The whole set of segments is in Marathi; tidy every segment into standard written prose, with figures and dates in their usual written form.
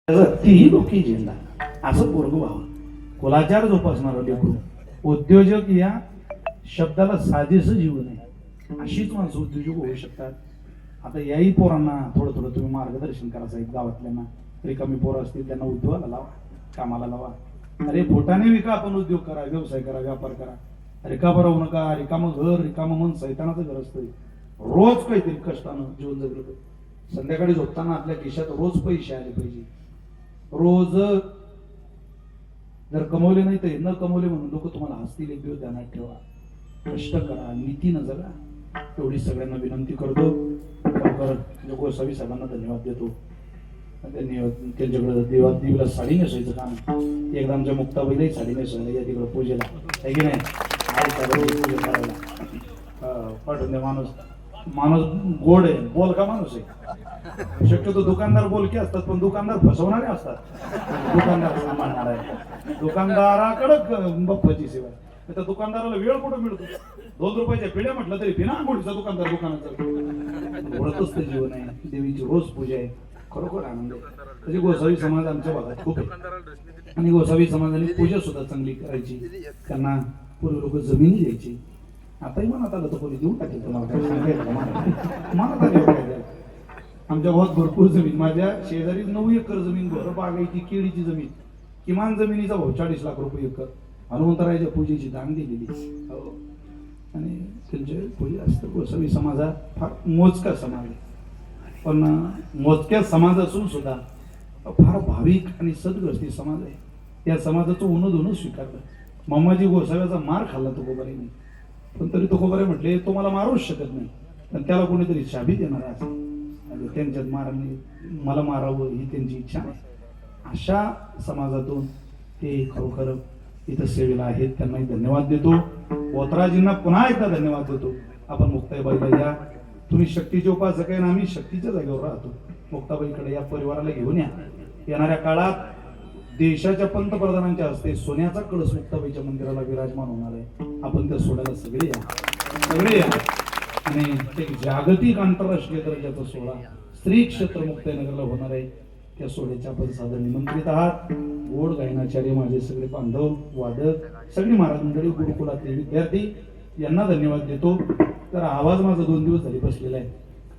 तीही लोकी झेंडा असं पोरग व्हावं. कुलाचार जोपासणार लेकरू. उद्योजक या शब्दाला साजेस जीव नाही अशीच माणसं उद्योजक होऊ शकतात. आता याही पोरांना थोडं थोडं तुम्ही मार्गदर्शन करा साहेब. गावातल्यांना रिकामी पोरं असतील त्यांना उद्योगाला लावा, कामाला लावा. अरे पोटाने विका, आपण उद्योग करा, व्यवसाय करा, व्यापार करा. रिकामा राहू नका. रिकामं घर, रिकामं मन सैतानाचं घर असतं. रोज काहीतरी कष्टानं जीवन जगलं पाहिजे. संध्याकाळी झोपताना आपल्या खिशात रोज पैसे आले पाहिजे. रोज जर कमवले नाही तर न कमवले म्हणून लोक तुम्हाला हसतील. एक दिवस ध्यानात ठेवा. कष्ट करा, नीतीनं जगा. एवढी सगळ्यांना विनंती करतो. खरोखर गोसावी साहेबांना धन्यवाद देतो. त्यांच्याकडे देवीला साडी नेसायचं काम. एकदा आमच्या मुक्ताबाईलाही साडी नेसायला या तिकडे पूजेला आहे की नाही. पूजा करायला पाठवून द्या. माणूस गोड आहे, बोलका माणूस आहे. शक्यतो दुकानदार बोलके असतात पण दुकानदार फसवणारे असतात. दुकानदार सांभाळणार आहे. दुकानदाराकडे बप्पाची सेवा. त्या दुकानदाराला वेळ कुठं मिळतो. 2 रुपयाच्या पिढ्या म्हटलं तरी बिना आंघोळीचा दुकानदार दुकानाचा ओळखच ते जीवन आहे. देवीची रोज पूजा आहे. खरोखर आनंद आहे. त्याची गोसावी समाज आमच्या भागात खूप आहे आणि गोसावी समाजाने पूजा सुद्धा चांगली करायची. त्यांना पूर्वी लोक जमिनी द्यायची. आताही मनात आलं तर कोणी देऊन टाकेल. तुम्हाला काय सांगायचं मनात आलं. आमच्या गावात भरपूर जमीन. माझ्या शेजारी 9 एकर जमीन भर बागायची केळीची जमीन. किमान जमिनीचा भाव 40 लाख रुपये एकर. हनुमंतरायाच्या पूजेची दान दिलेली. आणि त्यांचे पूजा असतं. गोसावी समाज हा फार मोजका समाज आहे. पण मोजक्या समाज असून सुद्धा फार भाविक आणि सद्ग्रस्ती समाज आहे. त्या समाजाचं उनं धुणं स्वीकारलं. मामाजी गोसाव्याचा मार खाल्ला तो गोबारीने. पण तरी तो गोबारे म्हटले तो मला मारूच शकत नाही, पण त्याला कोणीतरी शाबी देणार असेल. त्यांच्यात मला मारावं ही त्यांची इच्छा आहे. अशा समाजातून ते खरोखर इथं सेवेला आहेत. त्यांनाही धन्यवाद देतो. बोतराजींना पुन्हा एकदा धन्यवाद देतो. आपण मुक्ताबाईला या. तुम्ही शक्तीचे उपासक आहे ना, आम्ही शक्तीच्या जागेवर राहतो. मुक्ताबाईकडे या, परिवाराला घेऊन या. येणाऱ्या काळात देशाच्या पंतप्रधानांच्या हस्ते सोन्याचा कळस मुक्ताबाईच्या मंदिराला विराजमान होणार आहे. आपण त्या सोहळ्याला सगळे या. आणि एक जागतिक आंतरराष्ट्रीय दर्जाचा सोहळा श्री क्षेत्र मुक्ताईनगरला होणार आहे. त्या सोहळ्याच्या आपण सादर निमंत्रित आहात. गोड गायनाचार्य, माझे सगळे बांधव, वादक, सगळी महाराज मंडळी, गुरुकुलातील विद्यार्थी यांना धन्यवाद देतो. तर आवाज माझा 2 दिवस झाले बसलेला आहे.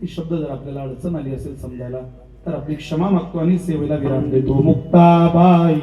ही शब्द जर आपल्याला अडचण आली असेल समजायला तर आपली क्षमा मागतो आणि सेवेला विराम देतो. मुक्ताबाई.